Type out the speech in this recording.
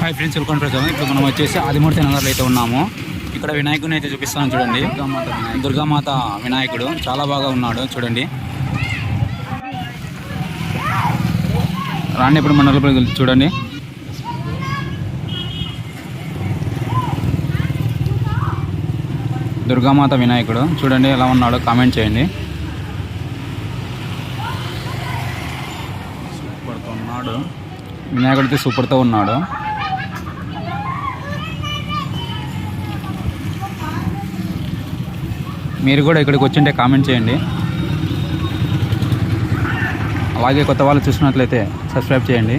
Hi friends, welcome to channel. ఇప్పుడు మనం వచ్చేసి ఆదిమూర్తి నగర్లో అయితే ఉన్నాము. ఇక్కడ వినాయకుడిని అయితే చూపిస్తాను చూడండి. దుర్గామాత వినాయకుడు చాలా బాగా ఉన్నాడు చూడండి. రాండి ఇప్పుడు మన లోపలికి చూడండి. దుర్గామాత వినాయకుడు చూడండి ఎలా ఉన్నాడో కామెంట్ చేయండి. సూపర్తో ఉన్నాడు వినాయకుడు అయితే, సూపర్తో ఉన్నాడు. మీరు కూడా ఇక్కడికి వచ్చింటే కామెంట్ చేయండి. అలాగే కొత్త వాళ్ళు చూసినట్లయితే సబ్స్క్రైబ్ చేయండి.